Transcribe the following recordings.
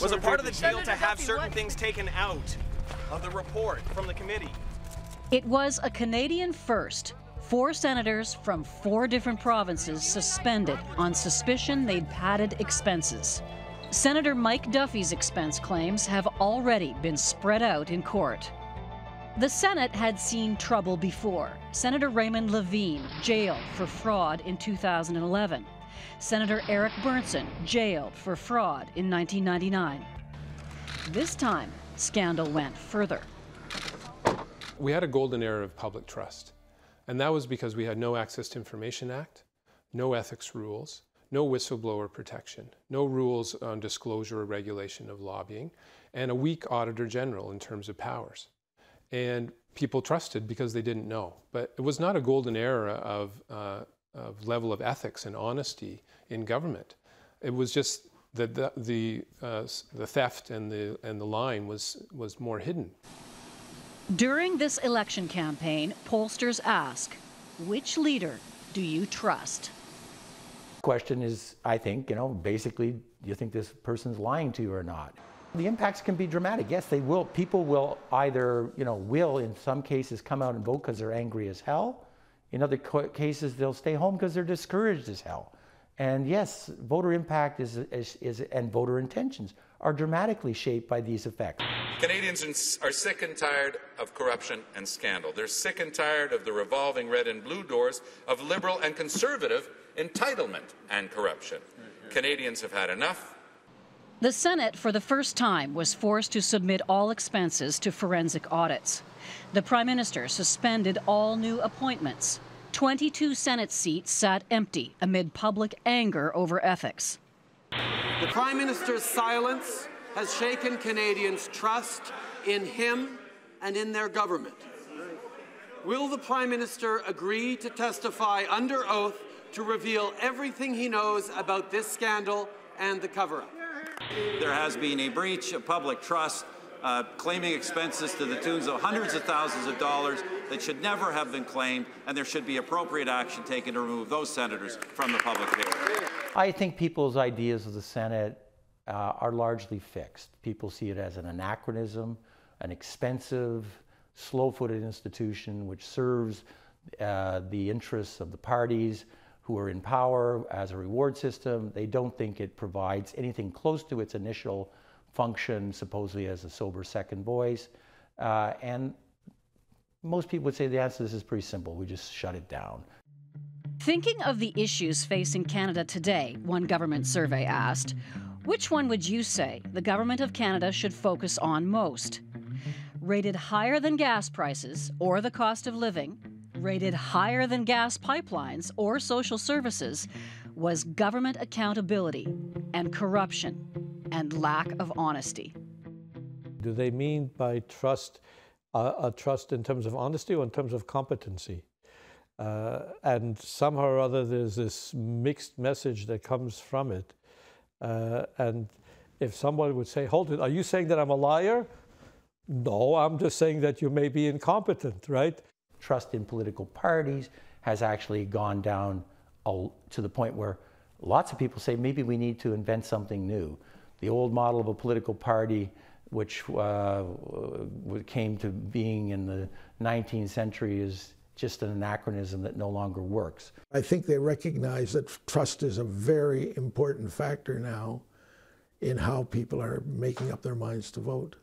Was it part of the deal to have certain things taken out of the report from the committee? It was a Canadian first. 4 senators from 4 different provinces suspended on suspicion they'd padded expenses. Senator Mike Duffy's expense claims have already been spread out in court. The Senate had seen trouble before. Senator Raymond Levine jailed for fraud in 2011. Senator Eric Bernson jailed for fraud in 1999. This time, scandal went further. We had a golden era of public trust, and that was because we had no Access to Information Act, no ethics rules, no whistleblower protection, no rules on disclosure or regulation of lobbying, and a weak Auditor General in terms of powers. And people trusted because they didn't know. But it was not a golden era of level of ethics and honesty in government. It was just that the theft and the lying was more hidden. During this election campaign, pollsters ask, which leader do you trust? The question is, I think, basically, do you think this person's lying to you or not? The impacts can be dramatic. Yes, they will. People will either, will in some cases come out and vote because they're angry as hell. In other cases, they'll stay home because they're discouraged as hell. And yes, voter impact and voter intentions are dramatically shaped by these effects. Canadians are sick and tired of corruption and scandal. They're sick and tired of the revolving red and blue doors of liberal and conservative entitlement and corruption. Canadians have had enough. The Senate, for the first time, was forced to submit all expenses to forensic audits. The Prime Minister suspended all new appointments. 22 Senate seats sat empty amid public anger over ethics. The Prime Minister's silence has shaken Canadians' trust in him and in their government. Will the Prime Minister agree to testify under oath to reveal everything he knows about this scandal and the cover-up? There has been a breach of public trust, claiming expenses to the tunes of hundreds of thousands of dollars that should never have been claimed, and there should be appropriate action taken to remove those senators from the public picture. I think people's ideas of the Senate are largely fixed. People see it as an anachronism, an expensive, slow-footed institution which serves the interests of the parties who are in power as a reward system. They don't think it provides anything close to its initial function, supposedly as a sober second voice. And most people would say the answer to this is pretty simple. We just shut it down. Thinking of the issues facing Canada today, one government survey asked, which one would you say the Government of Canada should focus on most? Rated higher than gas prices or the cost of living, rated higher than gas pipelines or social services, was government accountability and corruption and lack of honesty. Do they mean by trust a trust in terms of honesty or in terms of competency? And somehow or other there's this mixed message that comes from it. And if someone would say, hold it, are you saying that I'm a liar? No, I'm just saying that you may be incompetent, right? Trust in political parties has actually gone down to the point where lots of people say maybe we need to invent something new. The old model of a political party, which came to being in the 19th century, is just an anachronism that no longer works. I think they recognize that trust is a very important factor now in how people are making up their minds to vote.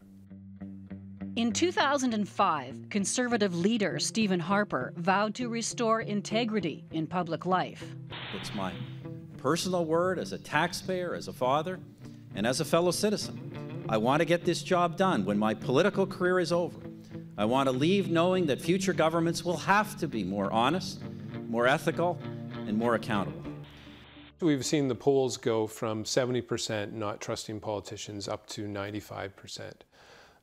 In 2005, Conservative leader Stephen Harper vowed to restore integrity in public life. It's my personal word as a taxpayer, as a father, and as a fellow citizen. I want to get this job done when my political career is over. I want to leave knowing that future governments will have to be more honest, more ethical, and more accountable. We've seen the polls go from 70% not trusting politicians up to 95%.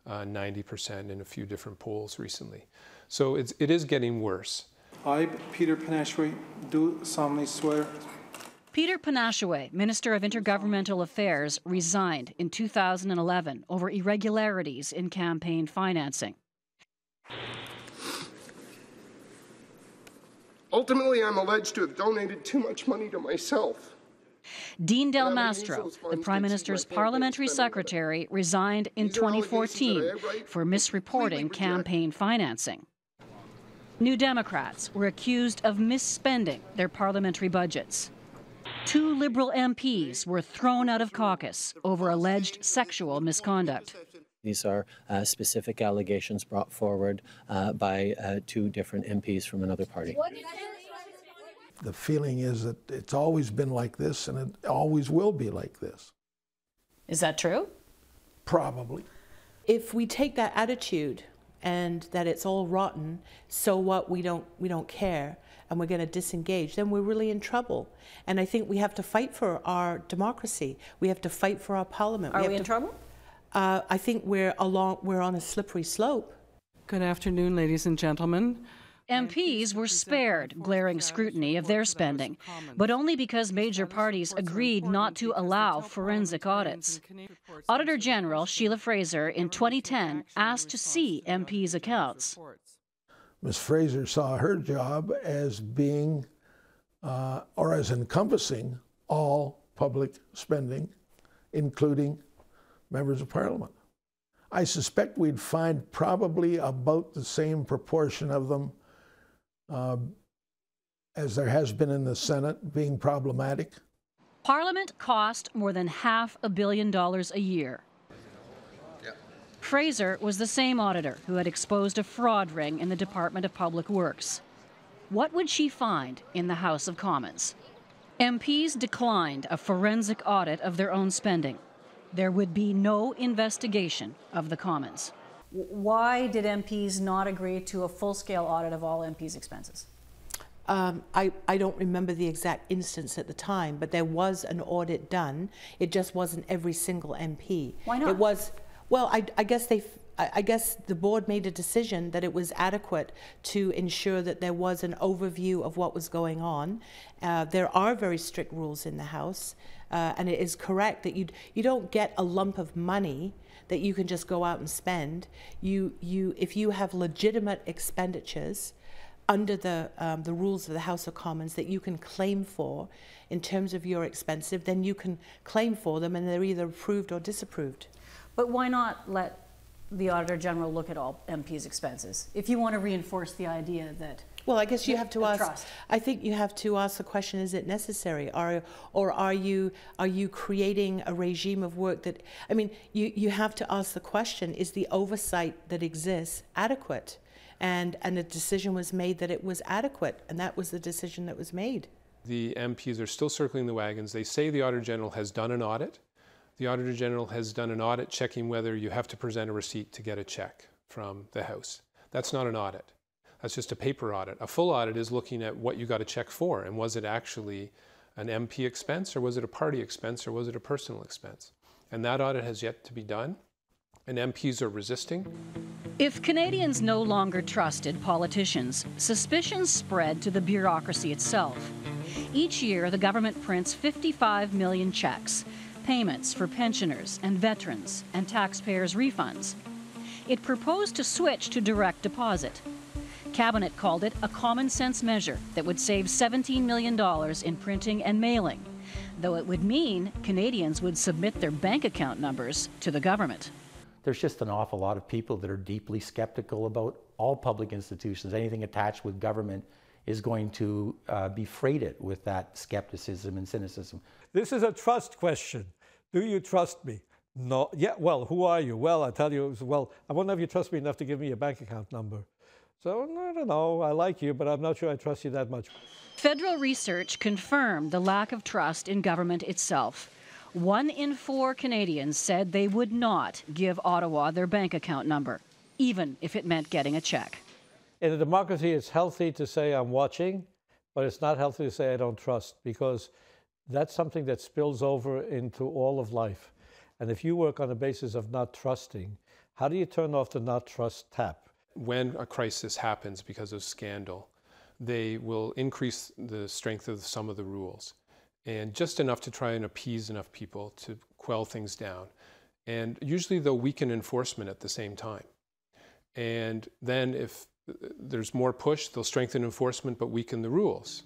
90% in a few different polls recently. So it is getting worse. I, Peter Panashwe, do solemnly swear. Peter Panashwe, Minister of Intergovernmental Affairs, resigned in 2011 over irregularities in campaign financing. Ultimately, I'm alleged to have donated too much money to myself. Dean Del Mastro, the Prime Minister's parliamentary secretary, resigned in 2014 for misreporting campaign financing. New Democrats were accused of misspending their parliamentary budgets. 2 Liberal MPs were thrown out of caucus over alleged sexual misconduct. These are specific allegations brought forward by 2 different MPs from another party. The feeling is that it's always been like this and it always will be like this. Is that true? Probably. If we take that attitude and that it's all rotten, so what, we don't care, and we're going to disengage, then we're really in trouble. And I think we have to fight for our democracy. We have to fight for our parliament. Are we in trouble? I think we're on a slippery slope. Good afternoon, ladies and gentlemen. MPs were spared glaring scrutiny of their spending, but only because major parties agreed not to allow forensic audits. Auditor General Sheila Fraser in 2010 asked to see MPs' accounts. Ms. Fraser saw her job as being, or as encompassing all public spending, including members of Parliament. I suspect we'd find probably about the same proportion of them as there has been in the Senate being problematic. Parliament cost more than $500 million a year. Fraser was the same auditor who had exposed a fraud ring in the Department of Public Works. What would she find in the House of Commons? MPs declined a forensic audit of their own spending. There would be no investigation of the Commons. Why did MPs not agree to a full-scale audit of all MPs' expenses? I don't remember the exact instance at the time, but there was an audit done. It just wasn't every single MP. Why not? It was, well, I guess the board made a decision that it was adequate to ensure that there was an overview of what was going on. There are very strict rules in the House, and it is correct that you don't get a lump of money that you can just go out and spend. If you have legitimate expenditures under the rules of the House of Commons that you can claim for in terms of your expenses, then you can claim for them and they're either approved or disapproved. But why not let the Auditor General look at all MPs' expenses if you want to reinforce the idea that... Well, I guess you have to ask. Trust. I think you have to ask the question: is it necessary, or are you creating a regime of work that? I mean, you have to ask the question: is the oversight that exists adequate? And a decision was made that it was adequate, and that was the decision that was made. The MPs are still circling the wagons. They say the Auditor General has done an audit. The Auditor General has done an audit checking whether you have to present a receipt to get a check from the House. That's not an audit. That's just a paper audit. A full audit is looking at what you got a check for, and was it actually an MP expense, or was it a party expense, or was it a personal expense? And that audit has yet to be done, and MPs are resisting. If Canadians no longer trusted politicians, suspicions spread to the bureaucracy itself. Each year, the government prints 55 million checks, payments for pensioners and veterans and taxpayers' refunds. It proposed to switch to direct deposit. Cabinet called it a common-sense measure that would save $17 million in printing and mailing, though it would mean Canadians would submit their bank account numbers to the government. There's just an awful lot of people that are deeply skeptical about all public institutions. Anything attached with government is going to be freighted with that skepticism and cynicism. This is a trust question. Do you trust me? No. Yeah, well, who are you? Well, I tell you, well, I wonder if you trust me enough to give me your bank account number. So, I don't know, I like you, but I'm not sure I trust you that much. Federal research confirmed the lack of trust in government itself. 1 in 4 Canadians said they would not give Ottawa their bank account number, even if it meant getting a check. In a democracy, it's healthy to say I'm watching, but it's not healthy to say I don't trust, because that's something that spills over into all of life. And if you work on the basis of not trusting, how do you turn off the not trust tap? When a crisis happens because of scandal, they will increase the strength of some of the rules, and just enough to try and appease enough people to quell things down. And usually they'll weaken enforcement at the same time. And then if there's more push, they'll strengthen enforcement but weaken the rules.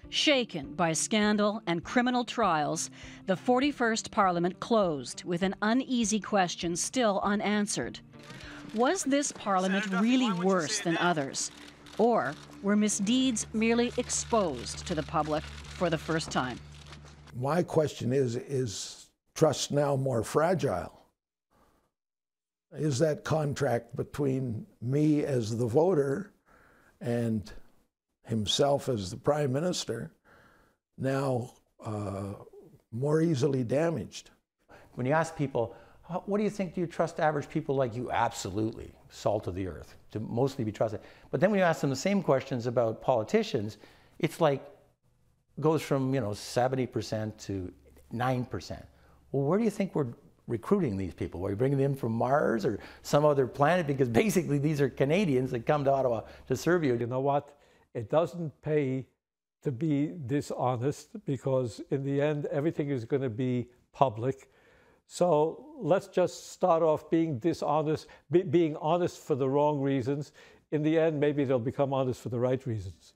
Shaken by scandal and criminal trials, the 41st Parliament closed with an uneasy question still unanswered. Was this Parliament really worse than others? Or were misdeeds merely exposed to the public for the first time? My question is trust now more fragile? Is that contract between me as the voter and himself as the Prime Minister now more easily damaged? When you ask people, what do you think, do you trust average people like you? Absolutely, salt of the earth, to mostly be trusted. But then when you ask them the same questions about politicians, it's like, goes from 70% to 9%. Well, where do you think we're recruiting these people? Are you bringing them from Mars or some other planet? Because basically these are Canadians that come to Ottawa to serve you. You know what? It doesn't pay to be dishonest, because in the end, everything is going to be public. So let's just start off being dishonest, being honest for the wrong reasons. In the end, maybe they'll become honest for the right reasons.